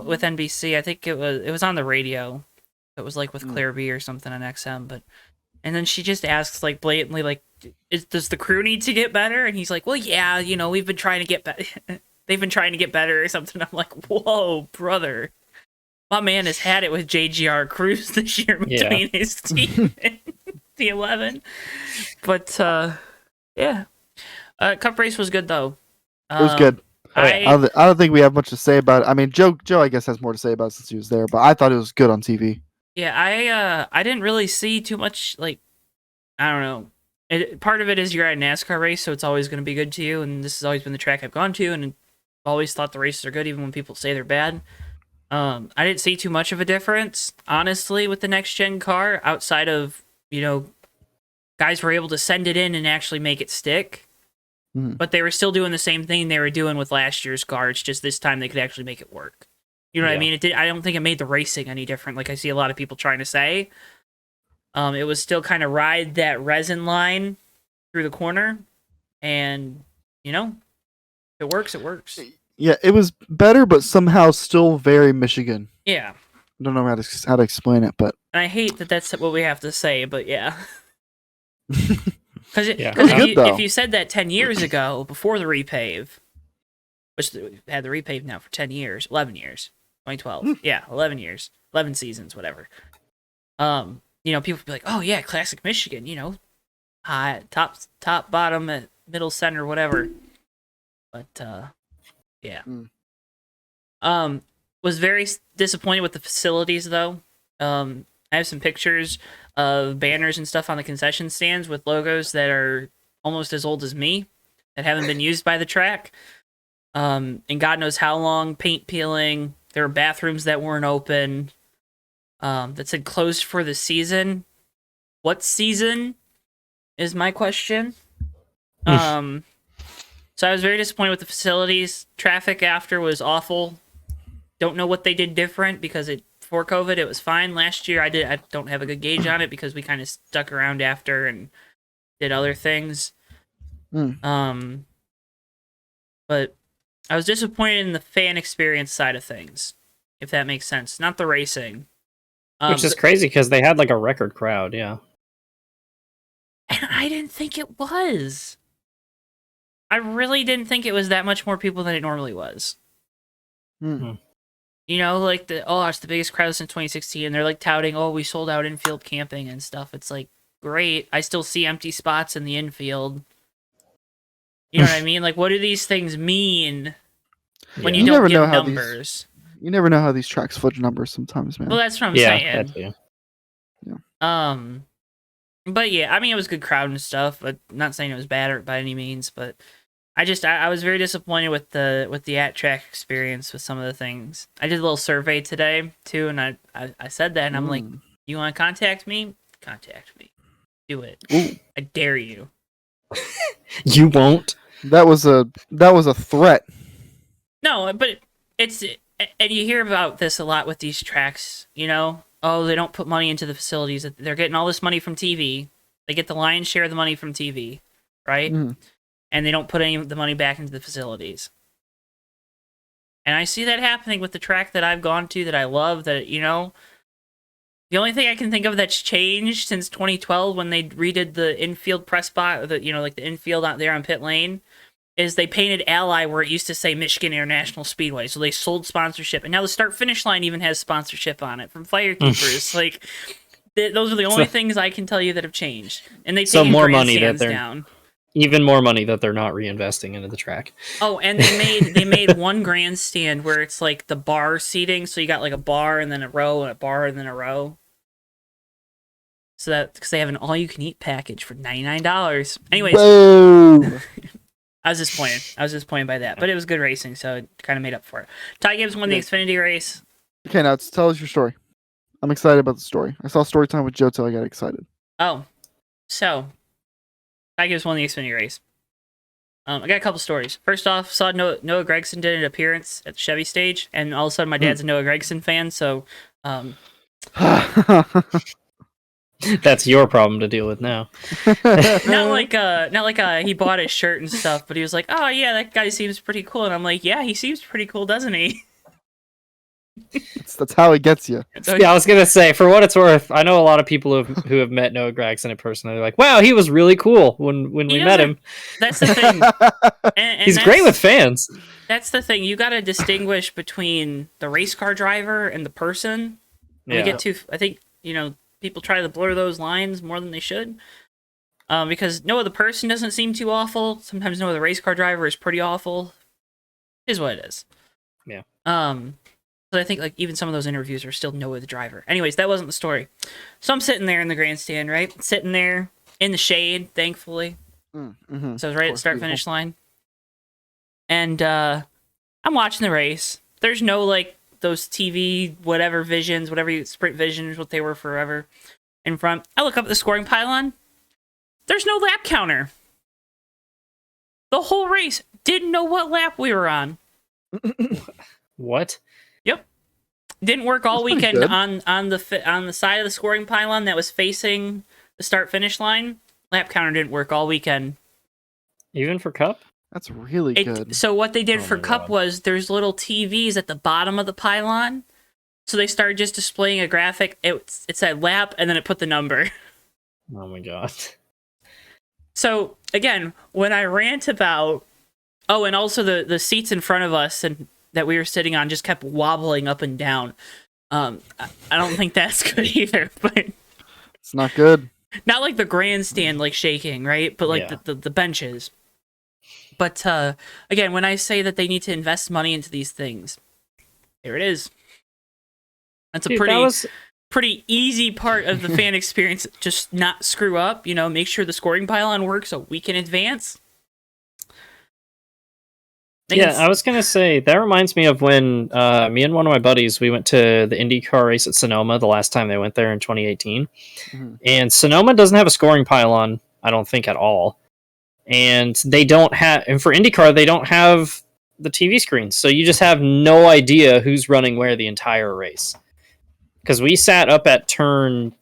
with NBC. I think it was on the radio. It was like with Claire B or something on XM. But and then she just asks like blatantly like, does the crew need to get better? And he's like, well, yeah, we've been trying to get better. They've been trying to get better or something. I'm like, whoa, brother, my man has had it with JGR Cruise this year between his team and the 11. But Cup race was good though. It was good. I don't think we have much to say about it. I mean, Joe, I guess, has more to say about it since he was there, but I thought it was good on TV. Yeah, I didn't really see too much, like, I don't know. Part of it is you're at a NASCAR race, so it's always going to be good to you, and this has always been the track I've gone to, and I've always thought the races are good, even when people say they're bad. I didn't see too much of a difference, honestly, with the next-gen car, outside of, guys were able to send it in and actually make it stick. But they were still doing the same thing they were doing with last year's car. It's just this time they could actually make it work. You know what I mean? I don't think it made the racing any different, like I see a lot of people trying to say. It was still kind of ride that resin line through the corner, and if it works, it works. Yeah, it was better, but somehow still very Michigan. Yeah. I don't know how to explain it, but And I hate that that's what we have to say, but yeah. Because if you said that 10 years ago, before the repave, which we had the repave now for 10 years, 11 years, 2012, yeah, 11 years, 11 seasons, whatever. People would be like, oh yeah, classic Michigan, high, top, bottom, middle, center, whatever. But yeah. Was very disappointed with the facilities though. I have some pictures of banners and stuff on the concession stands with logos that are almost as old as me that haven't been used by the track. And God knows how long, paint peeling. There were bathrooms that weren't open. That said closed for the season. What season is my question? So I was very disappointed with the facilities. Traffic after was awful. Don't know what they did different because before COVID it was fine. Last year I don't have a good gauge on it because we kind of stuck around after and did other things. But I was disappointed in the fan experience side of things, if that makes sense. Not the racing. Which is crazy because they had like a record crowd, yeah. And I didn't think it was. I really didn't think it was that much more people than it normally was. Like it's the biggest crowd since 2016. They're like touting, we sold out infield camping and stuff. It's like, great. I still see empty spots in the infield. You know what I mean? Like, what do these things mean when you don't give numbers? You never know how these tracks fudge numbers sometimes, man. Well, that's what I'm saying. That too. Yeah. But yeah, I mean, it was a good crowd and stuff. But not saying it was bad or by any means. But I was very disappointed with the at-track experience with some of the things. I did a little survey today too, and I said that, and I'm like, you want to contact me? Contact me. Do it. Ooh. I dare you. You won't. That was a threat. No, but and you hear about this a lot with these tracks, they don't put money into the facilities. They're getting all this money from TV. They get the lion's share of the money from TV, right? And they don't put any of the money back into the facilities. And I see that happening with the track that I've gone to that I love, that, the only thing I can think of that's changed since 2012 when they redid the infield press box, the infield out there on pit lane, is they painted Ally where it used to say Michigan International Speedway. So they sold sponsorship. And now the start-finish line even has sponsorship on it from Firekeepers. Those are the only things I can tell you that have changed. And they've taken more money that they're down. Even more money that they're not reinvesting into the track. Oh, and they made one grandstand where it's like the bar seating. So you got like a bar and then a row and a bar and then a row. So that because they have an all-you-can-eat package for $99. Anyways, I was disappointed by that, but it was good racing, so it kind of made up for it. Ty Gibbs won the Xfinity race. Okay, now tell us your story. I'm excited about the story. I saw story time with Joe till I got excited. Oh, so Ty Gibbs won the Xfinity race. I got a couple stories. First off, saw Noah Gragson did an appearance at the Chevy stage, and all of a sudden my dad's a Noah Gragson fan, so that's your problem to deal with now. not like he bought his shirt and stuff, but he was like, "Oh yeah, that guy seems pretty cool," and I'm like, "Yeah, he seems pretty cool, doesn't he?" That's how he gets you. Yeah, I was gonna say, for what it's worth, I know a lot of people who have met Noah Gragson in person. They're like, "Wow, he was really cool when we met him." That's the thing. And he's great with fans. That's the thing. You got to distinguish between the race car driver and the person. We get to, I think, people try to blur those lines more than they should. Because Noah the person doesn't seem too awful. Sometimes Noah the race car driver is pretty awful. It is what it is. Yeah. So I think even some of those interviews are still Noah the driver. Anyways, that wasn't the story. So I'm sitting there in the grandstand, right? Sitting there in the shade, thankfully. Mm-hmm. So I was right at the start-finish line. And I'm watching the race. There's no, those TV, whatever visions, sprint visions, what they were forever, in front. I look up at the scoring pylon. There's no lap counter. The whole race didn't know what lap we were on. What? Yep. Didn't work all weekend on the side of the scoring pylon that was facing the start-finish line. lap counter didn't work all weekend. Even for Cup? That's really good. So what they did for Cup God. was there's little TVs at the bottom of the pylon. So they started just displaying a graphic. It said lap, and then it put the number. Oh my god. So again, when I rant about, and also the seats in front of us and that we were sitting on just kept wobbling up and down. I don't think that's good either. But it's not good. Not like the grandstand like shaking, right? But like the benches. But again, when I say that they need to invest money into these things, there it is. That's a pretty easy part of the fan experience. Just not screw up, make sure the scoring pylon works a week in advance. I was going to say, that reminds me of when me and one of my buddies, we went to the IndyCar race at Sonoma the last time they went there in 2018. Mm-hmm. And Sonoma doesn't have a scoring pylon, I don't think, at all. And they don't have, and for IndyCar, they don't have the TV screens. So you just have no idea who's running where the entire race. Because we sat up at turn,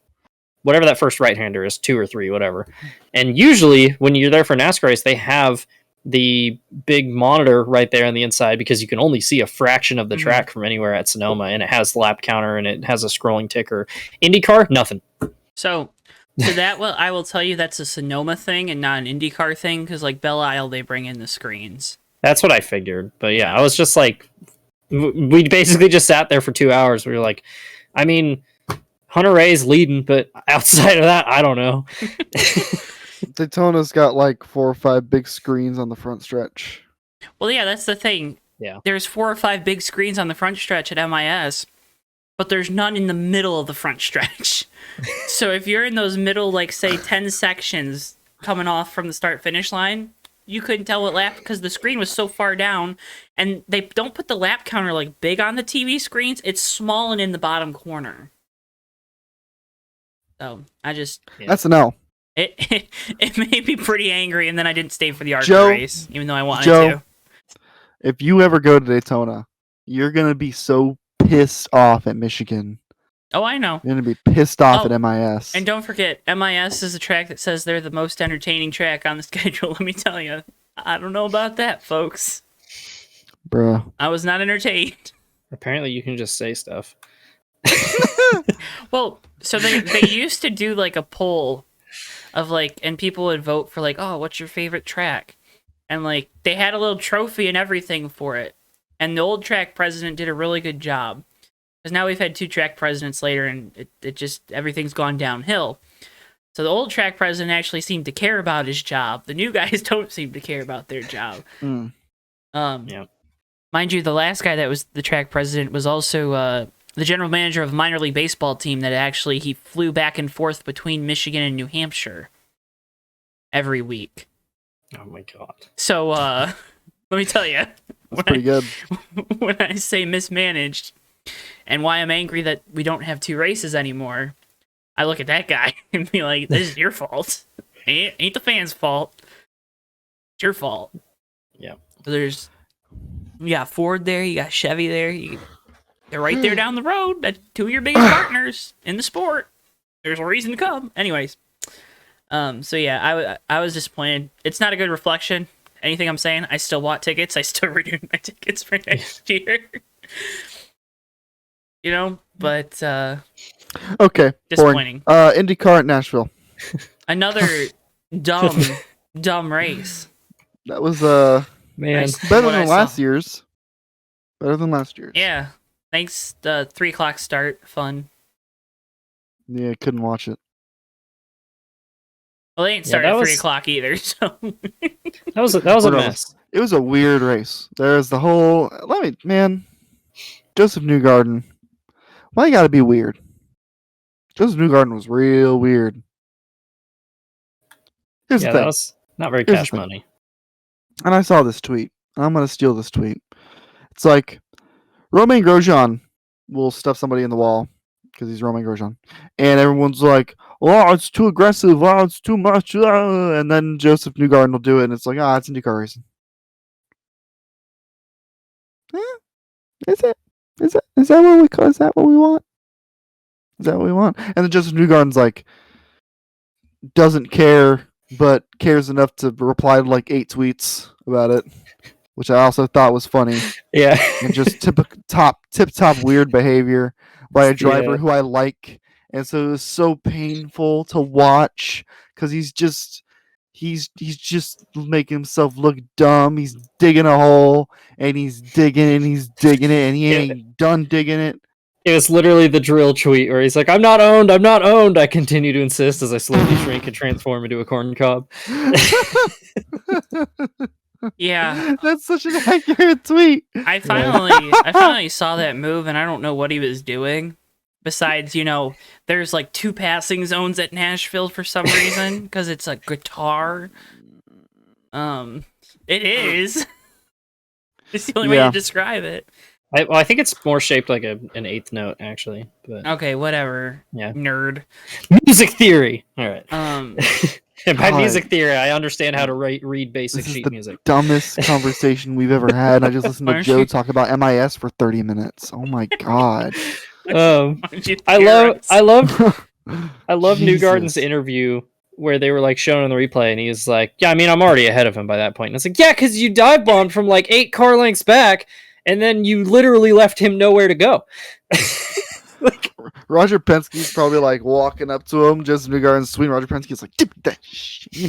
whatever that first right-hander is, 2 or 3, whatever. And usually, when you're there for a NASCAR race, they have the big monitor right there on the inside because you can only see a fraction of the track from anywhere at Sonoma, and it has the lap counter and it has a scrolling ticker. IndyCar, nothing. So that, I will tell you that's a Sonoma thing and not an IndyCar thing, because like Belle Isle, they bring in the screens. That's what I figured. But yeah, I was just like, we basically just sat there for 2 hours. We were like, I mean, Hunter Ray's leading, but outside of that, I don't know. Daytona's got like 4 or 5 big screens on the front stretch. Well, yeah, that's the thing. Yeah. There's 4 or 5 big screens on the front stretch at MIS, but there's none in the middle of the front stretch. So if you're in those middle, like, say, 10 sections coming off from the start-finish line, you couldn't tell what lap, because the screen was so far down, and they don't put the lap counter, like, big on the TV screens. It's small and in the bottom corner. So, That's an L. It made me pretty angry, and then I didn't stay for the ARCA race, even though I wanted to. If you ever go to Daytona, you're going to be so pissed off at Michigan. Oh, I know. You're going to be pissed off at MIS. And don't forget, MIS is a track that says they're the most entertaining track on the schedule. Let me tell you. I don't know about that, folks. Bruh. I was not entertained. Apparently you can just say stuff. Well, so they used to do like a poll of like, and people would vote for like, oh, what's your favorite track? And like, they had a little trophy and everything for it. And the old track president did a really good job. Because now we've had 2 track presidents later, and it just, everything's gone downhill. So the old track president actually seemed to care about his job. The new guys don't seem to care about their job. Yeah. Mind you, the last guy that was the track president was also the general manager of a minor league baseball team that actually he flew back and forth between Michigan and New Hampshire every week. Oh my god. So let me tell you, that's pretty good. When I say mismanaged and why I'm angry that we don't have 2 races anymore, I look at that guy and be like, this is your fault. Ain't the fans' fault. It's your fault. Yeah. You got Ford there, you got Chevy there, they're right there down the road. That's 2 of your biggest partners in the sport. There's a reason to come. Anyways. So yeah, I was disappointed. It's not a good reflection. Anything I'm saying, I still bought tickets. I still renewed my tickets for next year. But okay, disappointing. IndyCar at Nashville. Another dumb race. That was man, better than last year's. Better than last year's. Yeah. Thanks. 3:00 start. Fun. Yeah, couldn't watch it. Well, they ain't started at 3:00 either. So that was a mess. It was a weird race. There's the whole. Joseph Newgarden. Why you gotta be weird? Joseph Newgarden was real weird. Here's the thing. That was not very cash money. And I saw this tweet. I'm gonna steal this tweet. It's like Romain Grosjean will stuff somebody in the wall because he's Romain Grosjean, and everyone's like, "Oh, it's too aggressive. Oh, it's too much." And then Joseph Newgarden will do it, and it's like, it's IndyCar racing. Is it? Is that what we call? Is that what we want? Is that what we want? And then Joseph Newgarden's like, doesn't care but cares enough to reply to like 8 tweets about it, which I also thought was funny. Yeah. And just tip top weird behavior by a driver who I like. And so it was so painful to watch because he's just making himself look dumb. He's digging a hole and he's digging it and he's digging it and he ain't done digging it. It was literally the drill tweet where he's like, I'm not owned. I continue to insist as I slowly shrink and transform into a corn cob. Yeah. That's such an accurate tweet. I finally saw that move, and I don't know what he was doing. Besides, there's like 2 passing zones at Nashville for some reason, because it's a guitar. It is. It's the only way to describe it. I think it's more shaped like an 8th note, actually. But okay, whatever. Yeah. Nerd. Music theory. All right. And by music theory, I understand how to read basic sheet music. Dumbest conversation we've ever had. I just listened to Joe talk about MIS for 30 minutes. Oh my god. I love Newgarden's interview where they were like showing on the replay, and he was like, "Yeah, I mean, I'm already ahead of him by that point." And it's like, "Yeah, because you dive bombed from like 8 car lengths back, and then you literally left him nowhere to go." Like, Roger Penske's probably like walking up to him, just Newgarden's sweet. Roger Penske's like, "Give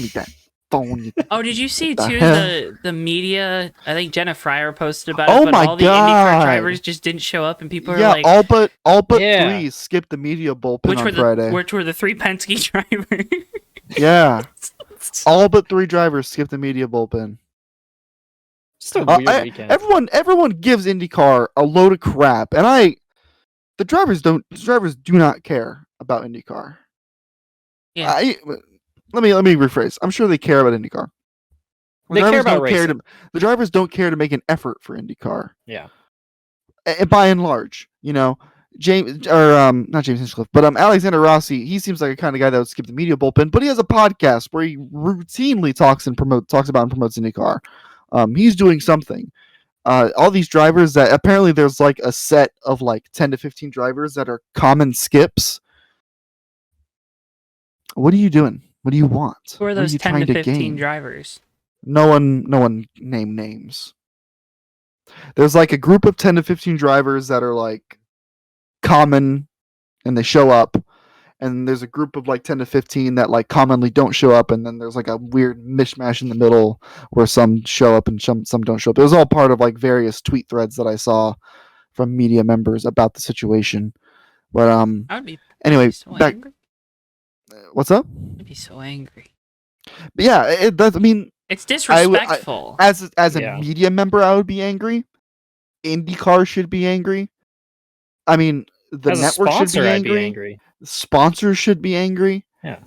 me that phone." Oh, did you see too the media? I think Jenna Fryer posted about it. Oh but my all the IndyCar drivers just didn't show up, and people are like, all but 3 skipped the media bullpen on Friday. Which were the 3 Penske drivers? Yeah, all but 3 drivers skipped the media bullpen. Just a weird weekend. Everyone gives IndyCar a load of crap, and the drivers do not care about IndyCar. Yeah. Let me rephrase. I'm sure they care about IndyCar. They care about racing. The drivers don't care to make an effort for IndyCar. Yeah. By and large, not James Hinchcliffe, but Alexander Rossi. He seems like a kind of guy that would skip the media bullpen, but he has a podcast where he routinely talks about and promotes IndyCar. He's doing something. All these drivers that apparently there's like a set of like 10 to 15 drivers that are common skips. What are you doing? What do you want? Who are those 10 to 15 drivers? No one named names. There's like a group of 10 to 15 drivers that are like common and they show up. And there's a group of like 10 to 15 that like commonly don't show up, and then there's like a weird mishmash in the middle where some show up and some don't show up. It was all part of like various tweet threads that I saw from media members about the situation. But I would be so back. Angry. What's up? I'd be so angry. But yeah, it does. I mean, it's disrespectful. As a media member, I would be angry. IndyCar should be angry. I mean, the as network a sponsor, should be angry. I'd be angry. Sponsors should be angry. Yeah.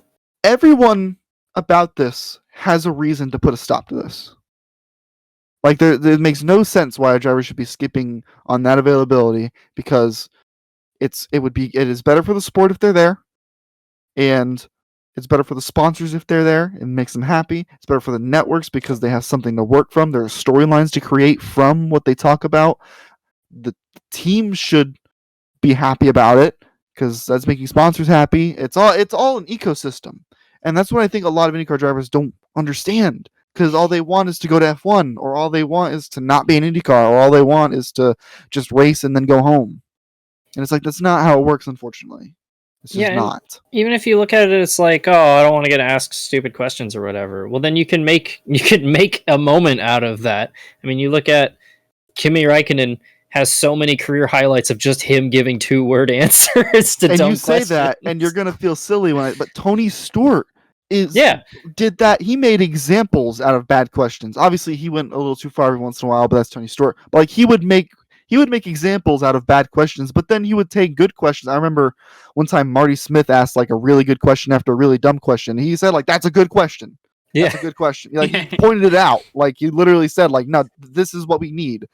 Everyone about this has a reason to put a stop to this. Like, it makes no sense why a driver should be skipping on that availability, because it is better for the sport if they're there, and it's better for the sponsors if they're there. It makes them happy. It's better for the networks because they have something to work from. There are storylines to create from what they talk about. The team should be happy about it, because that's making sponsors happy. It's all an ecosystem. And that's what I think a lot of IndyCar drivers don't understand, because all they want is to go to F1, or all they want is to not be an IndyCar, or all they want is to just race and then go home. And it's like, that's not how it works, unfortunately. It's just not. Even if you look at it, it's like, oh, I don't want to get asked stupid questions or whatever. Well, then you can make a moment out of that. I mean, you look at Kimi Räikkönen has so many career highlights of just him giving 2-word answers to dumb questions. And you say that, and you're gonna feel silly but Tony Stewart did that. He made examples out of bad questions. Obviously, he went a little too far every once in a while, but that's Tony Stewart. But like, he would make examples out of bad questions, but then he would take good questions. I remember one time Marty Smith asked like a really good question after a really dumb question. He said like, "That's a good question." That's a good question. Like, he pointed it out. Like, he literally said like, "No, this is what we need."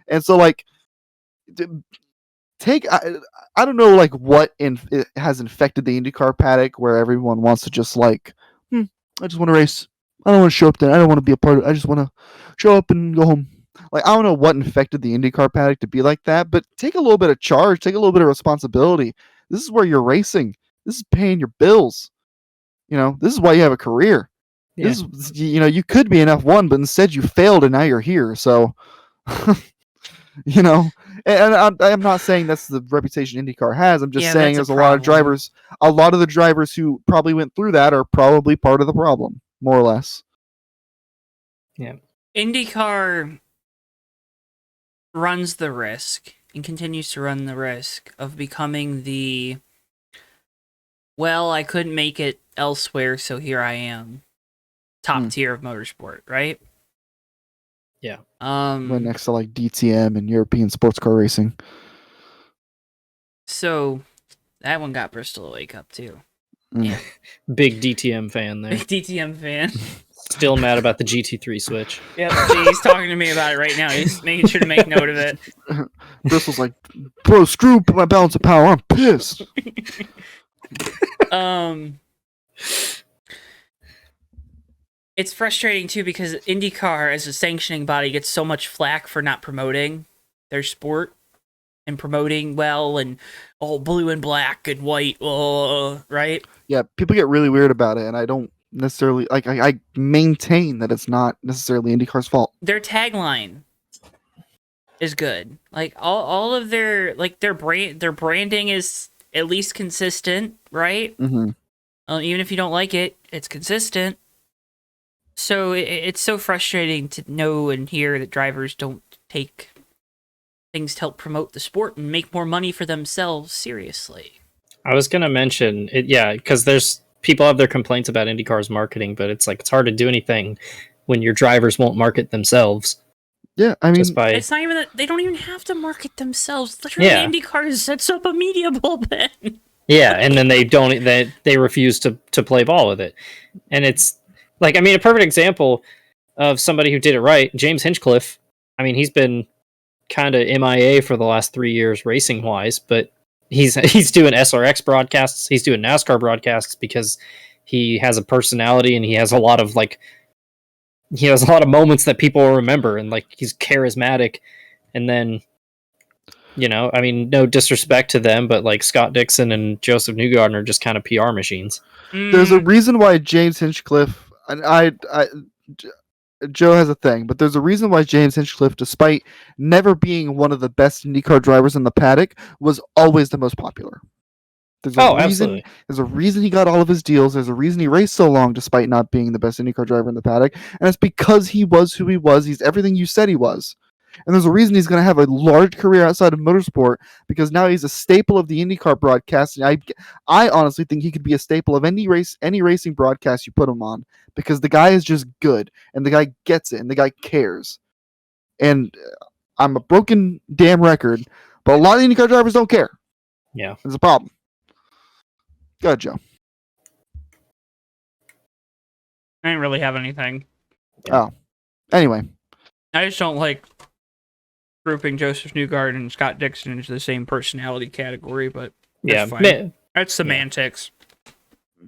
And so like, I don't know like what it has infected the IndyCar paddock where everyone wants to just like, I just want to race. I don't want to show up there. I don't want to be a part of it. I just want to show up and go home. Like, I don't know what infected the IndyCar paddock to be like that, but take a little bit of charge, take a little bit of responsibility. This is where you're racing. This is paying your bills. This is why you have a career. Yeah. You could be an F1, but instead you failed, and now you're here. So, and I'm not saying that's the reputation IndyCar has. I'm just saying there's a lot of drivers. A lot of the drivers who probably went through that are probably part of the problem, more or less. Yeah. IndyCar runs the risk and continues to run the risk of becoming I couldn't make it elsewhere, so here I am. Top tier of motorsport, right? Yeah. Right next to like DTM and European sports car racing. So that one got Bristol to wake up too. Yeah. Big DTM fan there. Big DTM fan. Still mad about the GT3 switch. Yep, he's talking to me about it right now. He's making sure to make note of it. Bristol's like, bro, screw my balance of power. I'm pissed. It's frustrating too because IndyCar as a sanctioning body gets so much flack for not promoting their sport and promoting well and blue and black and white, right? Yeah, people get really weird about it, and I don't necessarily I maintain that it's not necessarily IndyCar's fault. Their tagline is good. Like all of their branding is at least consistent, right? Mm-hmm. Even if you don't like it, it's consistent. So it's so frustrating to know and hear that drivers don't take things to help promote the sport and make more money for themselves seriously. I was going to mention it, because there's people have their complaints about IndyCar's marketing, but it's hard to do anything when your drivers won't market themselves. Yeah, I mean, it's not even that they don't even have to market themselves. Literally, IndyCar sets up a media bullpen. Yeah, and then they refuse to play ball with it, and it's like, I mean, a perfect example of somebody who did it right, James Hinchcliffe. I mean, he's been kind of MIA for the last 3 years racing wise, but he's doing SRX broadcasts, he's doing NASCAR broadcasts because he has a personality and he has a lot of moments that people will remember, and he's charismatic. And then, I mean, no disrespect to them, but Scott Dixon and Joseph Newgarden are just kind of PR machines. There's a reason why James Hinchcliffe, and Joe has a thing, but there's a reason why James Hinchcliffe, despite never being one of the best IndyCar drivers in the paddock, was always the most popular. Absolutely. There's a reason he got all of his deals. There's a reason he raced so long despite not being the best IndyCar driver in the paddock, and it's because he was who he was. He's everything you said he was. And there's a reason he's going to have a large career outside of motorsport, because now he's a staple of the IndyCar broadcast. And I honestly think he could be a staple of any racing broadcast you put him on, because the guy is just good, and the guy gets it, and the guy cares. And I'm a broken damn record, but a lot of IndyCar drivers don't care. Yeah. It's a problem. Go ahead, Joe. I didn't really have anything. Oh. Anyway. I just don't like grouping Joseph Newgarden and Scott Dixon into the same personality category, but that's fine. That's semantics.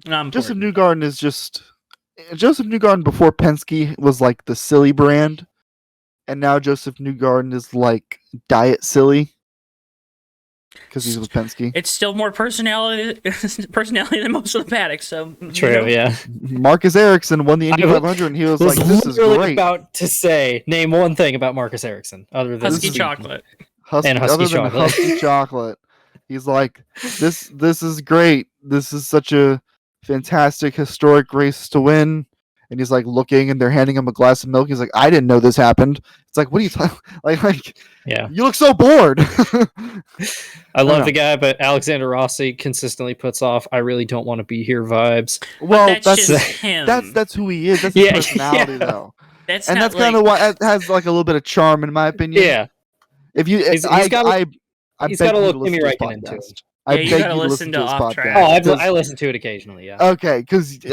Joseph Newgarden is just... Joseph Newgarden before Penske was like the silly brand, and now Joseph Newgarden is like diet silly because he's with Penske. It's still more personality than most of the paddock. So true, yeah. Marcus Ericsson won the Indy 500, and he was like, "This is great." About to say, name one thing about Marcus Ericsson other than Husky chocolate. Husky chocolate. He's like, this is great. This is such a fantastic historic race to win. And he's like looking, and they're handing him a glass of milk. He's like, I didn't know this happened. It's like, what are you talking? Yeah, you look so bored. I love the guy, but Alexander Rossi consistently puts off "I really don't want to be here" vibes. Well, that's just him. That's who he is. That's his personality, though. That's kind of why it has like a little bit of charm, in my opinion. Yeah. If you, he's got a little Kimi Raikkonen Räikkönen to it. I beg you to listen to his podcast. Oh, I listen to it occasionally. Yeah. Okay, because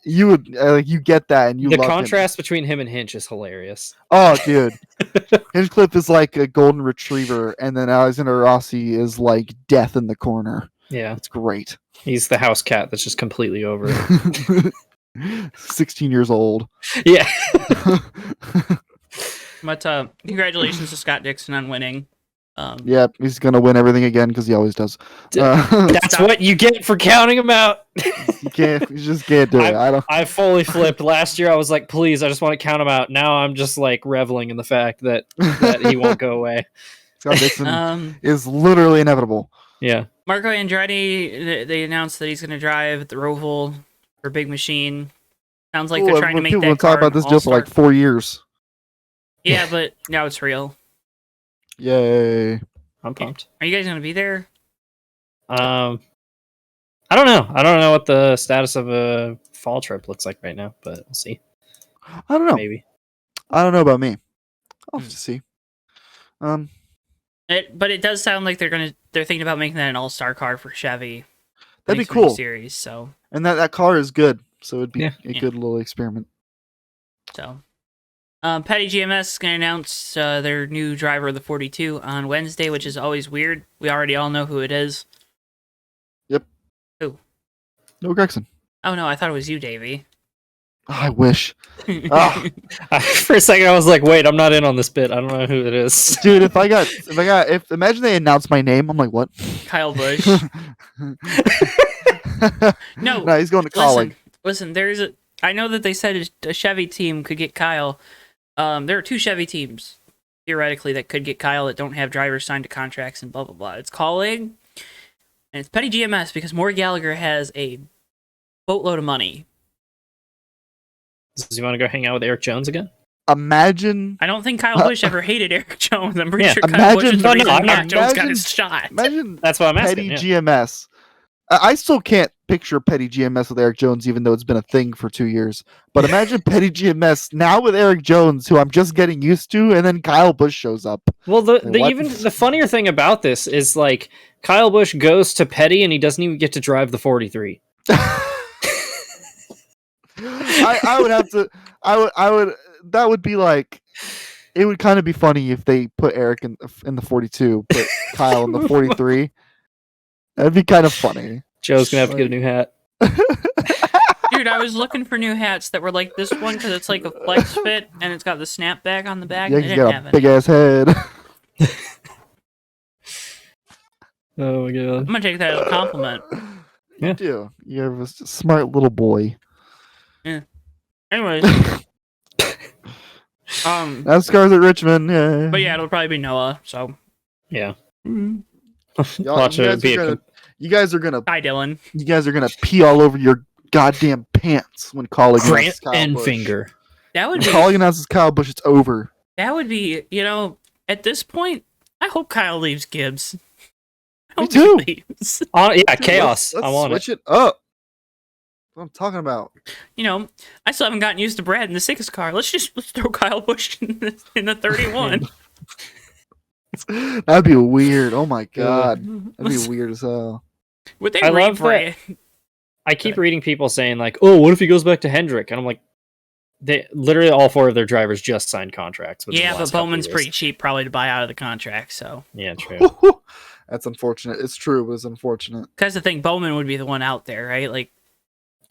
you would you get that, and the contrast between him and Hinch is hilarious. Oh, dude, Hinchcliffe is like a golden retriever, and then Alexander Rossi is like death in the corner. Yeah, it's great. He's the house cat that's just completely over it. 16 years old. Yeah. But congratulations to Scott Dixon on winning. Yeah, he's gonna win everything again because he always does. That's what you get for counting him out. You just can't do it. I fully flipped. Last year I was like, please, I just want to count him out. Now I'm just like reveling in the fact that he won't go away. Scott Dixon is literally inevitable. Yeah. Marco Andretti, they announced that he's going to drive the Roval for Big Machine. Sounds like they're trying to make that car. People talk about this deal for like 4 years. Yeah, but now it's real. Yay! I'm pumped. Are you guys going to be there? I don't know. I don't know what the status of a fall trip looks like right now, but we'll see. I don't know. Maybe. I don't know about me. I'll have to see. But it does sound like they're thinking about making that an all-star car for Chevy. That'd be cool. Series, so. And that car is good, so it'd be a good little experiment. So, Petty GMS is going to announce their new driver of the 42 on Wednesday, which is always weird. We already all know who it is. Yep. Who? No, Gregson. Oh no, I thought it was you, Davey. Oh, I wish. For a second, I was like, "Wait, I'm not in on this bit. I don't know who it is." Dude, imagine they announced my name. I'm like, what? Kyle Busch. No, he's going to college. Listen, I know that they said a Chevy team could get Kyle. There are 2 Chevy teams theoretically that could get Kyle that don't have drivers signed to contracts and blah blah blah. It's Colleague and it's Petty GMS because Maury Gallagher has a boatload of money. Does he want to go hang out with Eric Jones again? Imagine. I don't think Kyle Busch ever hated Eric Jones. I'm pretty sure Kyle Busch is the reason Eric Jones got his shot. Imagine that's what I'm asking. Petty GMS. I still can't picture Petty GMS with Eric Jones, even though it's been a thing for 2 years. But imagine Petty GMS now with Eric Jones, who I'm just getting used to, and then Kyle Busch shows up. Well, the funnier thing about this is like Kyle Busch goes to Petty and he doesn't even get to drive the 43. I would have to. I would. That would be like. It would kind of be funny if they put Eric in the 42, put Kyle in the 43. That'd be kind of funny. Joe's gonna have to get a new hat. Dude, I was looking for new hats that were like this one because it's like a flex fit and it's got the snapback on the back. Yeah, you got a big ass head. Oh my god! I'm gonna take that as a compliment. Yeah, you're a smart little boy. Yeah. Anyways, NASCAR's at Richmond. Yeah. But yeah, it'll probably be Noah. So yeah. Watch it. You guys are gonna. Hi, Dylan. You guys are gonna pee all over your goddamn pants when Colleague announces Kyle and Busch. finger. That would be. Colleague announces Kyle Busch. It's over. That would be. At this point, I hope Kyle leaves Gibbs. Me too. Yeah, chaos. Let's I want switch it up. What I'm talking about. I still haven't gotten used to Brad in the 6 car. Let's throw Kyle Busch in the 31. That'd be weird. Oh my god, that'd be weird as hell. Would they love that. I keep reading people saying like, "Oh, what if he goes back to Hendrick?" And I'm like, they literally all 4 of their drivers just signed contracts. Yeah, but Bowman's pretty cheap probably to buy out of the contract. So yeah, true. That's unfortunate. It's true, but it's unfortunate. Because the thing, Bowman would be the one out there, right? Like,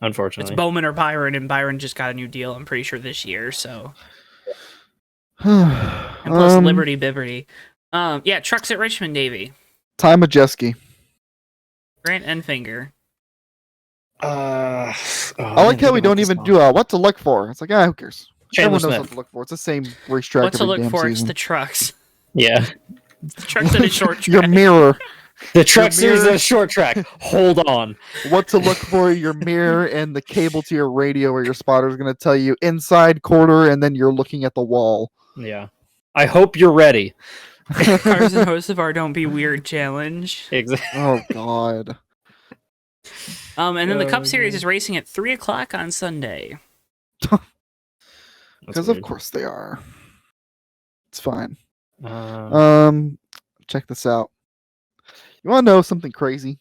unfortunately, it's Bowman or Byron, and Byron just got a new deal. I'm pretty sure this year. So, and plus Liberty Bibberty. Yeah, trucks at Richmond, Davey. Ty Majeski. Grant Enfinger. I like how we don't even do what to look for. It's like, who cares? Everyone knows what to look for. It's the same racetrack. What to look for? Season. It's the trucks. Yeah. The trucks at a short track. Your mirror. The truck series at a short track. Hold on. What to look for? Your mirror and the cable to your radio where your spotter is going to tell you inside quarter, and then you're looking at the wall. Yeah. I hope you're ready. Cars and Hocevar Don't Be Weird challenge. Exactly. Oh God. And then the Cup Series is racing at 3:00 on Sunday. Because of course they are. It's fine. Check this out. You want to know something crazy?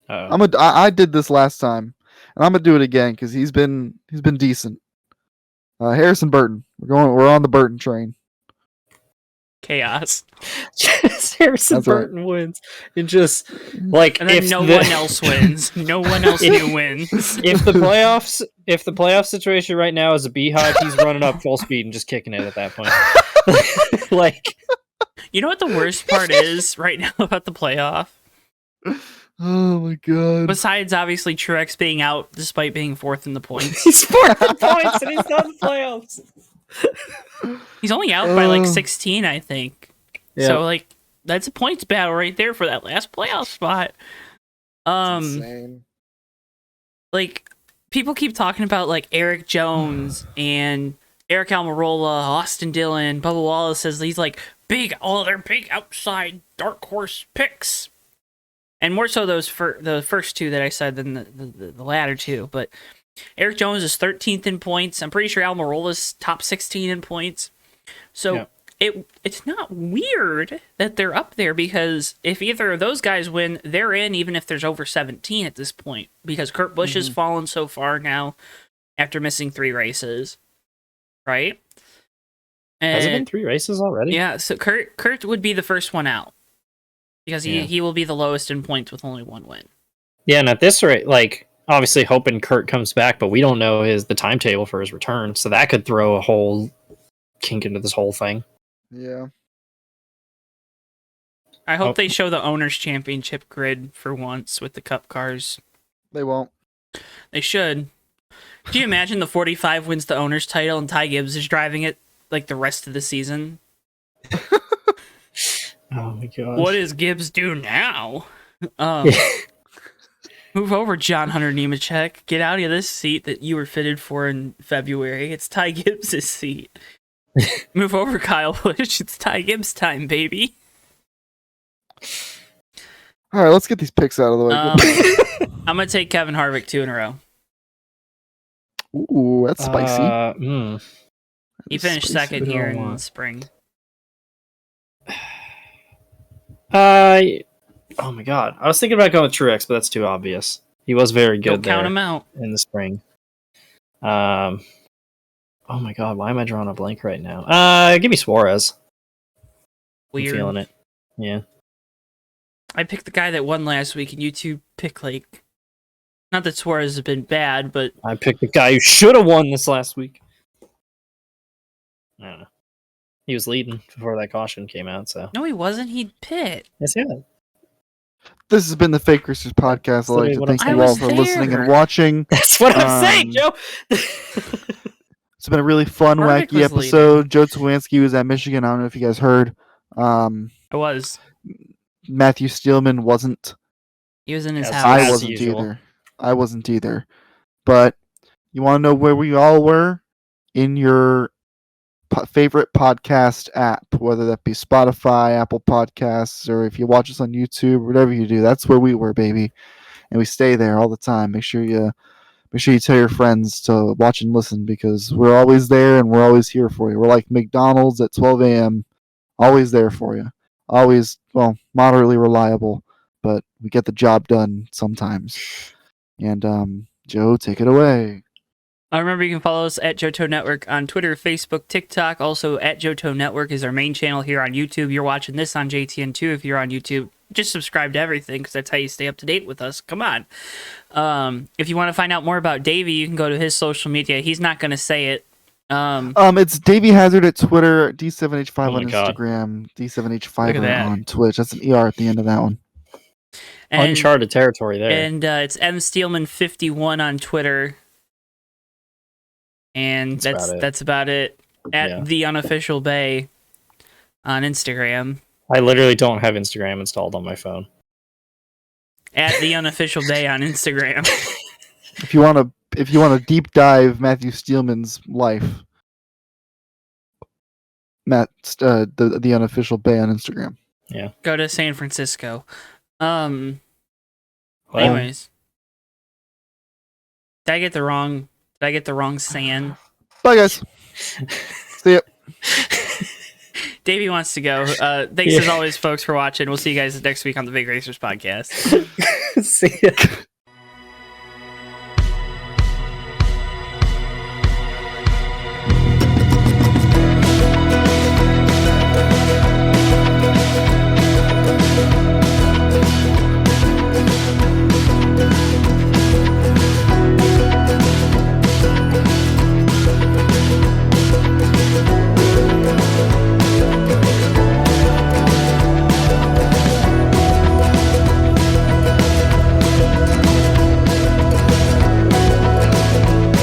I did this last time, and I'm gonna do it again because he's been decent. Harrison Burton. We're on the Burton train. Chaos. Harrison Burton wins. It just like and then one else wins. No one else new wins. If the playoff situation right now is a beehive, he's running up full speed and just kicking it at that point. Like You know what the worst part is right now about the playoff? Oh my god. Besides, obviously, Truex being out despite being fourth in the points. He's fourth in points and he's not in the playoffs. He's only out by like 16, I think. Yep. So like that's a points battle right there for that last playoff spot. Insane. Like people keep talking about like Eric Jones and Eric Almirola, Austin Dillon, Bubba Wallace says these like they're big outside dark horse picks. And more so those for the first two that I said than the latter two. But Eric Jones is 13th in points. I'm pretty sure Almirola's top 16 in points. So it's not weird that they're up there, because if either of those guys win, they're in, even if there's over 17 at this point, because Kurt Busch has fallen so far now after missing 3 races, right? And, has it been 3 races already? Yeah, so Kurt would be the first one out, because he will be the lowest in points with only 1 win. Yeah, and at this rate, like, obviously hoping Kurt comes back, but we don't know the timetable for his return, so that could throw a whole kink into this whole thing. Yeah. I hope they show the Owners' Championship grid for once with the Cup cars. They won't. They should. Do you imagine the 45 wins the Owners' title and Ty Gibbs is driving it like the rest of the season? Oh my god. What does Gibbs do now? Move over, John Hunter Nemechek. Get out of this seat that you were fitted for in February. It's Ty Gibbs' seat. Move over, Kyle Busch. It's Ty Gibbs time, baby. All right, let's get these picks out of the way. I'm going to take Kevin Harvick 2 in a row. Ooh, that's spicy. He finished second here in the spring. Oh my god. I was thinking about going with Truex, but that's too obvious. He was very good. Don't count him out in the spring. Oh my god, why am I drawing a blank right now? Give me Suarez. Weird. I'm feeling it. Yeah. I picked the guy that won last week, and you two pick like, not that Suarez has been bad, but I picked the guy who should have won this last week. I don't know. He was leading before that caution came out, so. No, he wasn't. He'd pit. Yes, he was. This has been the Fake Racers podcast. I'd like to thank you all for listening and watching. That's what I'm saying, Joe. It's been a really fun, wacky episode. Joe Twansky was at Michigan. I don't know if you guys heard. I was. Matthew Steelman wasn't. He was in his house. I wasn't either. But you want to know where we all were? In your favorite podcast app, whether that be Spotify, Apple Podcasts, or if you watch us on YouTube, whatever you do, that's where we were, baby. And we stay there all the time. Make sure you tell your friends to watch and listen, because we're always there and we're always here for you. We're like McDonald's at 12 a.m. Always there for you. Always, well, moderately reliable, but we get the job done sometimes. And Joe, take it away. Remember, you can follow us at Johto Network on Twitter, Facebook, TikTok. Also, at Johto Network is our main channel here on YouTube. You're watching this on JTN2 if you're on YouTube. Just subscribe to everything, because that's how you stay up to date with us. Come on. If you want to find out more about Davey, you can go to his social media. He's not going to say it. It's Davey Hazard at Twitter, D7H5 on Instagram, D7H5 on Twitch. That's an ER at the end of that one. And, uncharted territory there. And it's M Steelman51 on Twitter. And that's about it. At the Unofficial Bay on Instagram. I literally don't have Instagram installed on my phone. At the Unofficial Bay on Instagram. If you want to deep dive Matthew Steelman's life, the Unofficial Bay on Instagram. Yeah. Go to San Francisco. Anyways, did I get the wrong San? Bye, guys. See ya. Davey wants to go. Thanks as always, folks, for watching. We'll see you guys next week on the Big Racers podcast. See ya.